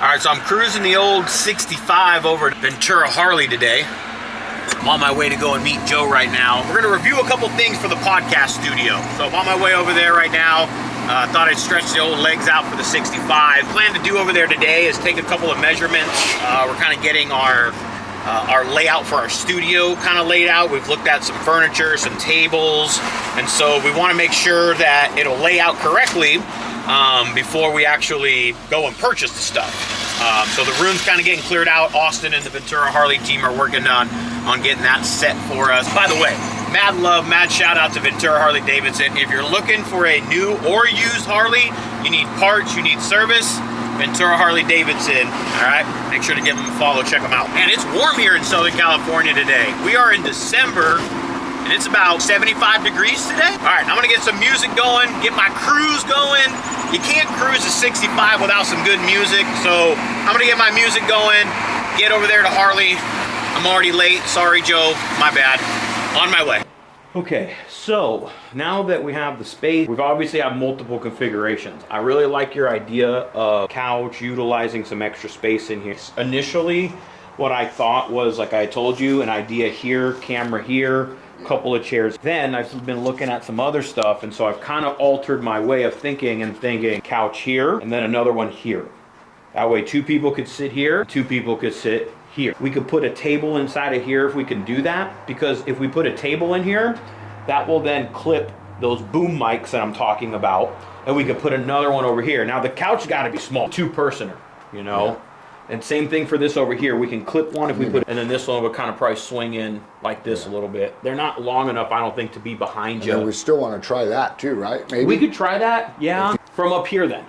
All right, so I'm cruising the old 65 over at Ventura Harley today. I'm on my way to go and meet Joe right now. We're gonna review a couple things for the podcast studio. So I'm on my way over there right now. Thought I'd stretch the old legs out for the 65. Plan to do over there today is take a couple of measurements. We're kind of getting our layout for our studio kind of laid out. We've looked at some furniture, some tables, and so we want to make sure that it'll lay out correctly before we actually go and purchase the stuff. So the room's kind of getting cleared out. Austin and the Ventura Harley team are working on getting that set for us. By the way, mad love, mad shout out to Ventura Harley-Davidson. If you're looking for a new or used Harley, you need parts, you need service, Ventura Harley-Davidson, all right? Make sure to give them a follow, check them out. And it's warm here in Southern California today. We are in December, and it's about 75 degrees today. All right, I'm gonna get some music going, get my cruise going. You can't cruise a 65 without some good music, so I'm gonna get my music going, get over there to Harley. I'm already late, sorry Joe, my bad. On my way. Okay, so now that we have the space, we've obviously have multiple configurations. I really like your idea of couch, utilizing some extra space in here. Initially, what I thought was, like I told you, an idea here, camera here, couple of chairs. Then I've been looking at some other stuff, and so I've kind of altered my way of thinking and thinking couch here, and then another one here. That way 2 people could sit here, 2 people could sit here. We could put a table inside of here if we can do that, because if we put a table in here, that will then clip those boom mics that I'm talking about, and we could put another one over here. Now the couch got to be small, 2-personer, you know? Yeah. And same thing for this over here. We can clip one if we put, and then this one would kind of probably swing in like this a little bit. They're not long enough, I don't think, to be behind you. And we still want to try that too, right? Maybe we could try that, yeah. From up here then.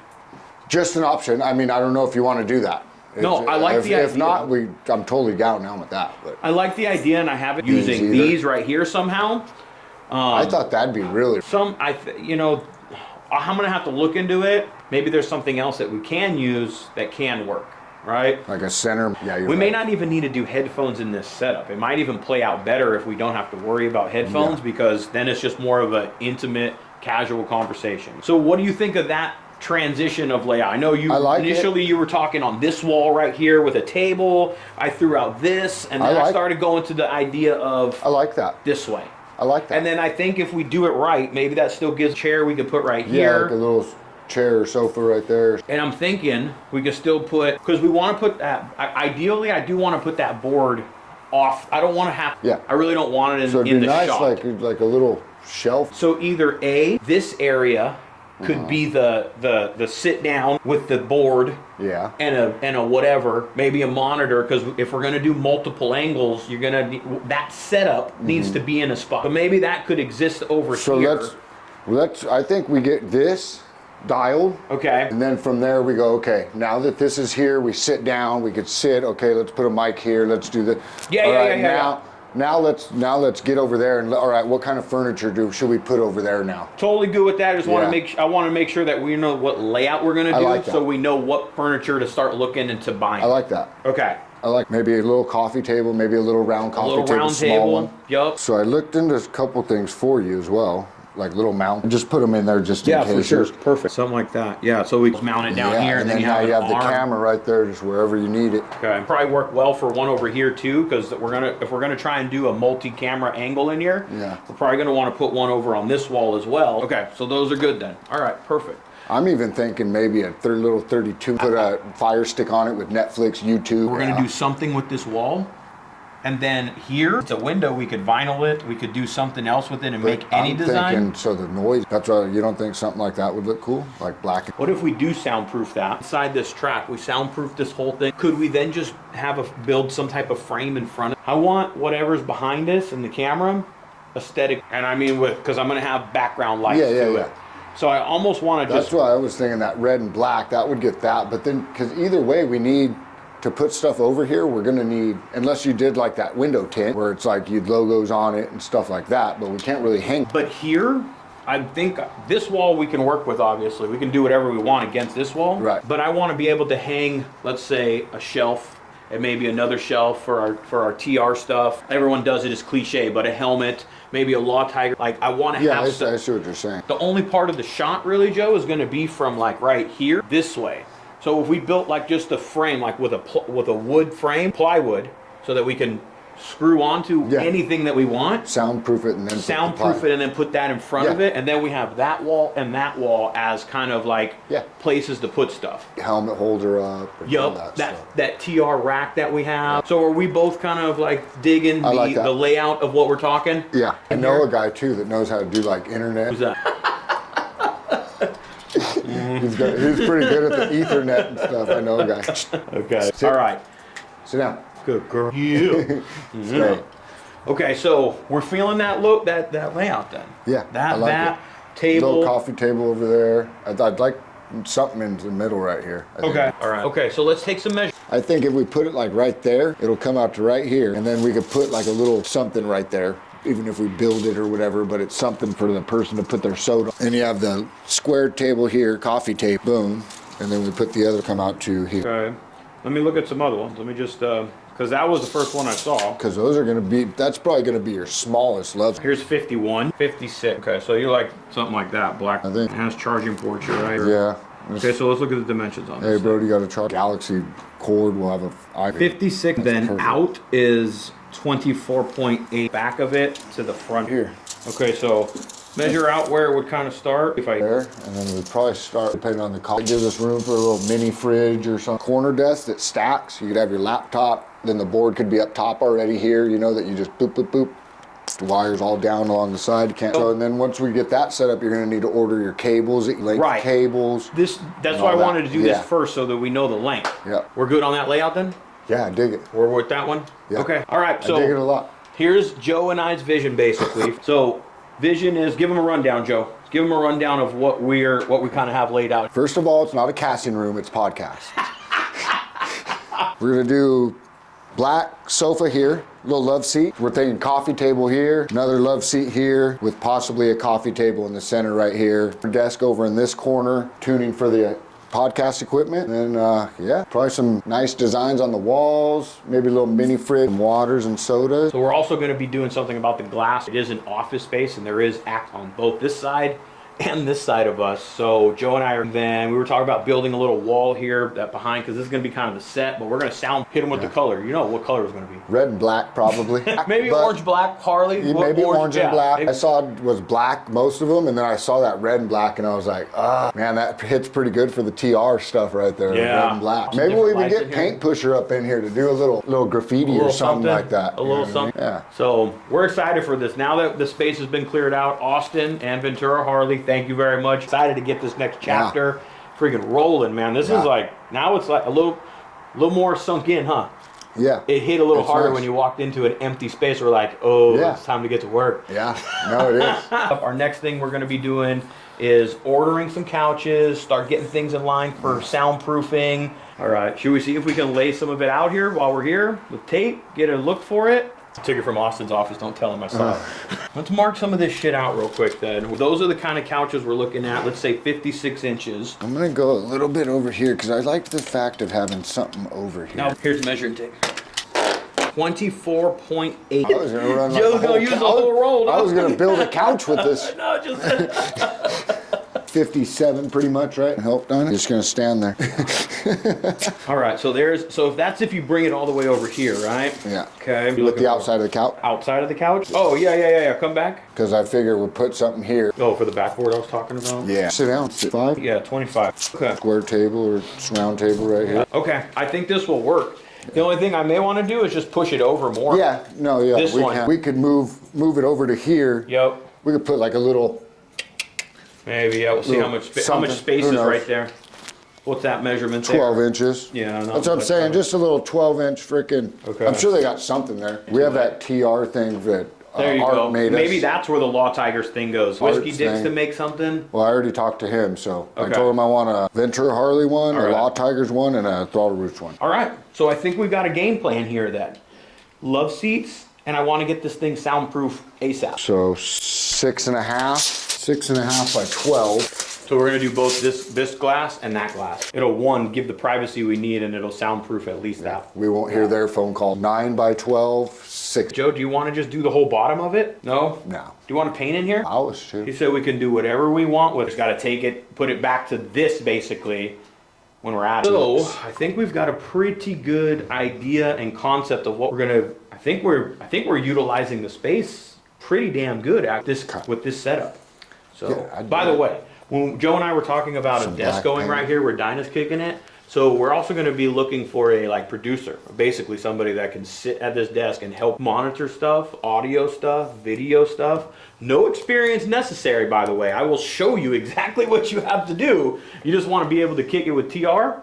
Just an option. I mean, I don't know if you want to do that. No, I like the idea. If not, I'm totally down now with that. But I like the idea, and I have it using these right here somehow. I thought that'd be really. You know, I'm gonna have to look into it. Maybe there's something else that we can use that can work, right? Like a center. Yeah, we may not even need to do headphones in this setup. It might even play out better if we don't have to worry about headphones, because then it's just more of an intimate, casual conversation. So, what do you think of that transition of layout? I know you initially you were talking on this wall right here with a table. I threw out this, and then I started going to the idea of I like that this way. I like that. And then I think if we do it right, maybe that still gives a chair we could put right here. Yeah, like a little chair or sofa right there. And I'm thinking we could still put, because we want to put that, ideally I do want to put that board off. I don't want to have, I really don't want it in the shot. So it'd be nice, like a little shelf. So either this area could be the sit down with the board, and a whatever, maybe a monitor, because if we're going to do multiple angles, you're going to that setup needs to be in a spot. But maybe that could exist over here. So let's I think we get this dialed. Okay. And then from there we go, okay, now that this is here, we sit down, we could sit, okay, let's put a mic here, let's do the Now let's get over there and all right, what kind of furniture should we put over there now? Totally good with that. I just want to I want to make sure that we know what layout we're going to do, so we know what furniture to start looking into buying. I like that. Okay. I like maybe a little coffee table, maybe a little round coffee table, small one. Yep. So I looked into a couple things for you as well, like little mount. Just put them in there just in case. Yeah, for sure. Perfect. Something like that. Yeah, so we mount it down here, and then you have the camera right there, just wherever you need it. Okay. Probably work well for one over here too, because if we're gonna try and do a multi-camera angle in here, we're probably gonna want to put one over on this wall as well. Okay, so those are good then. All right, perfect. I'm even thinking maybe a little 32, put a Fire Stick on it with Netflix, YouTube. We're gonna do something with this wall. And then here, it's a window, we could vinyl it, we could do something else with it and make any design. I'm thinking, so the noise, that's why you don't think something like that would look cool? Like black? What if we do soundproof that? Inside this track, we soundproof this whole thing. Could we then just build some type of frame in front of it? I want whatever's behind us in the camera, aesthetic, and I mean because I'm gonna have background lights to it. So I almost want to That's why I was thinking that red and black, that would get that, but then, because either way we need, to put stuff over here, we're gonna need, unless you did like that window tint where it's like you'd logos on it and stuff like that, but we can't really hang. But here, I think this wall we can work with, obviously. We can do whatever we want against this wall. Right. But I want to be able to hang, let's say, a shelf and maybe another shelf for our TR stuff. Everyone does it as cliche, but a helmet, maybe a Law Tiger. Like I want to have I see what you're saying. The only part of the shot really, Joe, is gonna be from like right here this way. So if we built like just a frame, like with a wood frame, plywood, so that we can screw onto anything that we want. Soundproof it and then soundproof it and then put that in front of it, and then we have that wall and that wall as kind of like places to put stuff. Helmet holder up. Yup, that TR rack that we have. So are we both kind of like digging the layout of what we're talking? Yeah, I know a guy too that knows how to do like internet. Who's that? He's pretty good at the Ethernet and stuff. I know a guy. Okay. All right. Sit down. Good girl. Yeah. Okay, so we're feeling that look, that layout then. Yeah. That table. Little coffee table over there. I'd like something in the middle right here. Okay. All right. Okay, so let's take some measures. I think if we put it like right there, it'll come out to right here, and then we could put like a little something right there. Even if we build it or whatever, but it's something for the person to put their soda. And you have the square table here, coffee table, boom, and then we put the other come out to here. Okay. Let me look at some other ones. Let me just, because that was the first one I saw. Because those are going to be, that's probably going to be your smallest love. Here's 51, 56. Okay, so you like something like that, black. I think. It has charging ports here, right? Yeah. Okay, so let's look at the dimensions on this. Hey, bro, you got a charge. Galaxy cord will have a... 56, then perfect. Out is 24.8. Back of it to the front here. Okay, so measure out where it would kind of start. There, and then we'd probably start, depending on the color. It gives us room for a little mini fridge or some corner desk that stacks. You could have your laptop, then the board could be up top already here, you know, that you just boop, boop, boop. The wires all down along the side. You can't. So, and then once we get that set up, you're going to need to order your cables, length cables. That's why I wanted to do this first, so that we know the length. Yeah. We're good on that layout then? Yeah, I dig it. We're with that one? Yeah. Okay. All right. So I dig it a lot. Here's Joe and I's vision, basically. So vision is, give them a rundown, Joe. Give them a rundown of what we kind of have laid out. First of all, it's not a casting room, it's podcast. We're going to do black sofa here, little love seat. We're thinking coffee table here, another love seat here with possibly a coffee table in the center right here. Desk over in this corner, tuning for the podcast equipment. And probably some nice designs on the walls, maybe a little mini fridge, waters and sodas. So we're also going to be doing something about the glass. It is an office space and there is act on both this side and this side of us. So Joe and I we were talking about building a little wall here that behind, because this is going to be kind of the set, but we're going to hit them with the color. You know what color it's going to be. Red and black, probably. Maybe orange, black, Harley. Maybe orange and black. Maybe. I saw it was black, most of them, and then I saw that red and black, and I was like, man, that hits pretty good for the TR stuff right there, red and black. Maybe we'll even get paint pusher up in here to do a little graffiti or something like that. A little something. Yeah. So we're excited for this. Now that the space has been cleared out, Austin and Ventura Harley, thank you very much. Excited to get this next chapter freaking rolling, man. This is like, now it's like a little more sunk in, huh? Yeah. It hit a little harder when you walked into an empty space. We're like, it's time to get to work. Yeah, no, it is. Our next thing we're going to be doing is ordering some couches, start getting things in line for soundproofing. All right, should we see if we can lay some of it out here while we're here with tape, get a look for it? I took it from Austin's office, don't tell him I saw it. Let's mark some of this shit out real quick then. Those are the kind of couches we're looking at, let's say 56 inches. I'm gonna go a little bit over here because I like the fact of having something over here. Now, here's the measuring tape. 24.8. I was gonna run like Joe's gonna use the whole roll. I was gonna build a couch with this. No, just 57 pretty much, right? Help done. Just gonna stand there. All right, so if you bring it all the way over here, right? Yeah. Okay. With the outside of the couch? Outside of the couch? Oh, yeah. Come back. Because I figure we'll put something here. Oh, for the backboard I was talking about? Yeah. Sit down. Sit 5? Yeah, 25. Okay. Square table or round table right here. Okay, I think this will work. The only thing I may want to do is just push it over more. Yeah, no, yeah. This one. We could move it over to here. Yep. We could put like a little... Maybe, yeah, we'll see how much space is right there. What's that measurement there? 12 inches. Yeah. That's what I'm saying, just a little 12-inch freaking... Okay. I'm sure they got something there. We have that TR thing that there you Art go. made Maybe us. that's where the Law Tigers thing goes. Whiskey Dicks to make something? Well, I already talked to him, so okay. I told him I want a Ventura Harley one, a Law Tigers one, and a Throttle Roots one. All right, so I think we've got a game plan here then. Love seats, and I want to get this thing soundproof ASAP. So 6.5 by 12. So we're gonna do both this glass and that glass. It'll give the privacy we need, and it'll soundproof at least that. We won't hear their phone call. 9 by 12, 6. Joe, do you want to just do the whole bottom of it? No? No. Do you want to paint in here? I was too. He said we can do whatever we want with it. Just gotta take it, put it back to this basically, when we're at it. So I think we've got a pretty good idea and concept of what we're gonna. I think we're utilizing the space pretty damn good with this setup. So by the way, when Joe and I were talking about a desk going right here where Dinah's kicking it, so we're also going to be looking for a producer, basically somebody that can sit at this desk and help monitor stuff, audio stuff, video stuff. No experience necessary, by the way. I will show you exactly what you have to do. You just want to be able to kick it with TR.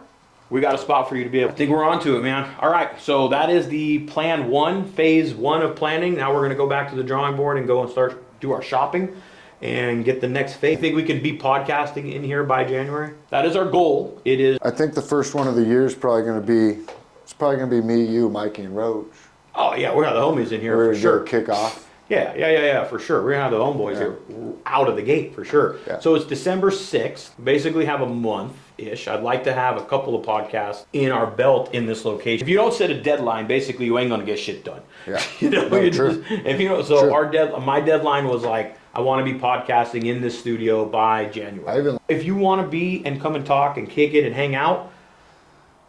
We got a spot for you to be able. I think we're on to it, man. All right, so that is the plan one, phase one of planning. Now we're going to go back to the drawing board and go and do our shopping and get the next phase. I think we can be podcasting in here by January. That is our goal. It is. I think the first one of the year is probably going to be me, you, Mikey, and Roach. Oh yeah, we're gonna have the homies in here for sure. Kick off. Yeah, for sure. We're gonna have the homeboys here out of the gate for sure. Yeah. So it's December 6th. Basically have a month-ish. I'd like to have a couple of podcasts in our belt in this location. If you don't set a deadline, basically you ain't gonna get shit done. Yeah. True. If you know, so true. My deadline was like, I want to be podcasting in this studio by January. If you want to be and come and talk and kick it and hang out,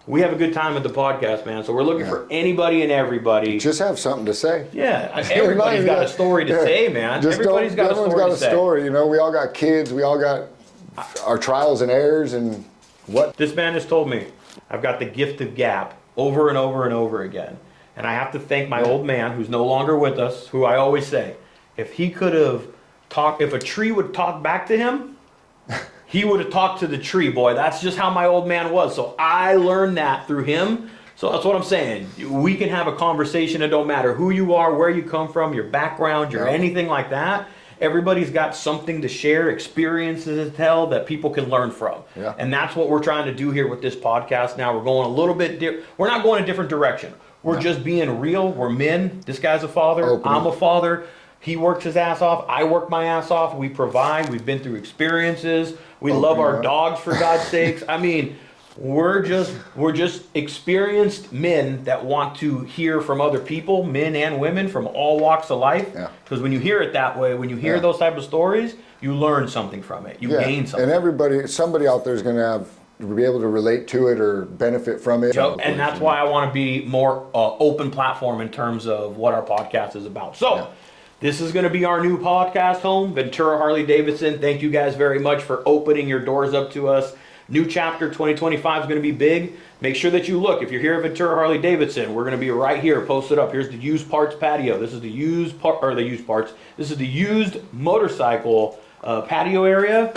we have a good time at the podcast, man. So we're looking for anybody and everybody. Just have something to say. Yeah, everybody's got a story to say, man. Everyone's got a story. You know, we all got kids. We all got our trials and errors and what. This man has told me I've got the gift of gab over and over and over again. And I have to thank my old man who's no longer with us, who I always say, if he could have talked, if a tree would talk back to him, he would have talked to the tree, boy. That's just how my old man was. So I learned that through him. So that's what I'm saying. We can have a conversation. It don't matter who you are, where you come from, your background, your anything like that. Everybody's got something to share, experiences to tell that people can learn from. Yeah. And that's what we're trying to do here with this podcast now. We're going a little bit different. We're not going a different direction. We're just being real. We're men. This guy's a father. I'm a father. He works his ass off. I work my ass off. We provide. We've been through experiences. We love our dogs, for God's sakes. I mean, we're just experienced men that want to hear from other people, men and women from all walks of life. Because when you hear it that way, when you hear those type of stories, you learn something from it. You gain something. And somebody out there is going to be able to relate to it or benefit from it. And that's why I want to be more open platform in terms of what our podcast is about. So. This is going to be our new podcast home, Ventura Harley-Davidson. Thank you guys very much for opening your doors up to us. New chapter 2025 is going to be big. Make sure that you look. If you're here at Ventura Harley-Davidson, we're going to be right here, posted up. Here's the used parts patio. This is the used This is the used motorcycle patio area.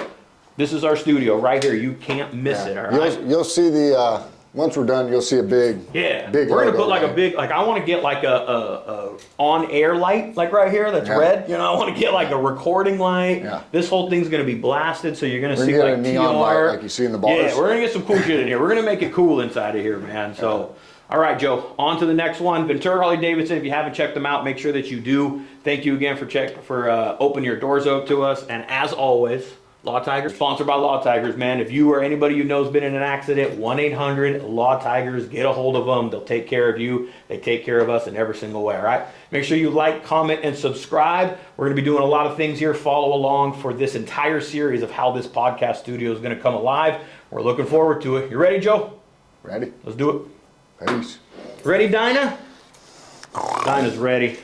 This is our studio right here. You can't miss it. All right. You'll see the. Once we're done, you'll see a big. We're gonna put like a big, I want to get like a on-air light, like right here, that's red. You know, I want to get like a recording light. This whole thing's gonna be blasted, so you're gonna see like a neon light, like you see in the bars. Yeah, we're gonna get some cool shit in here. We're gonna make it cool inside of here, man. So, all right, Joe, on to the next one. Ventura Harley-Davidson. If you haven't checked them out, make sure that you do. Thank you again for opening your doors up to us, and as always. Law Tigers, sponsored by Law Tigers, man. If you or anybody you know has been in an accident, 1-800 Tigers, get a hold of them. They'll take care of you. They take care of us in every single way, all right? Make sure you like, comment, and subscribe. We're going to be doing a lot of things here. Follow along for this entire series of how this podcast studio is going to come alive. We're looking forward to it. You ready, Joe? Ready. Let's do it. Peace. Ready, Dinah? Dinah's ready.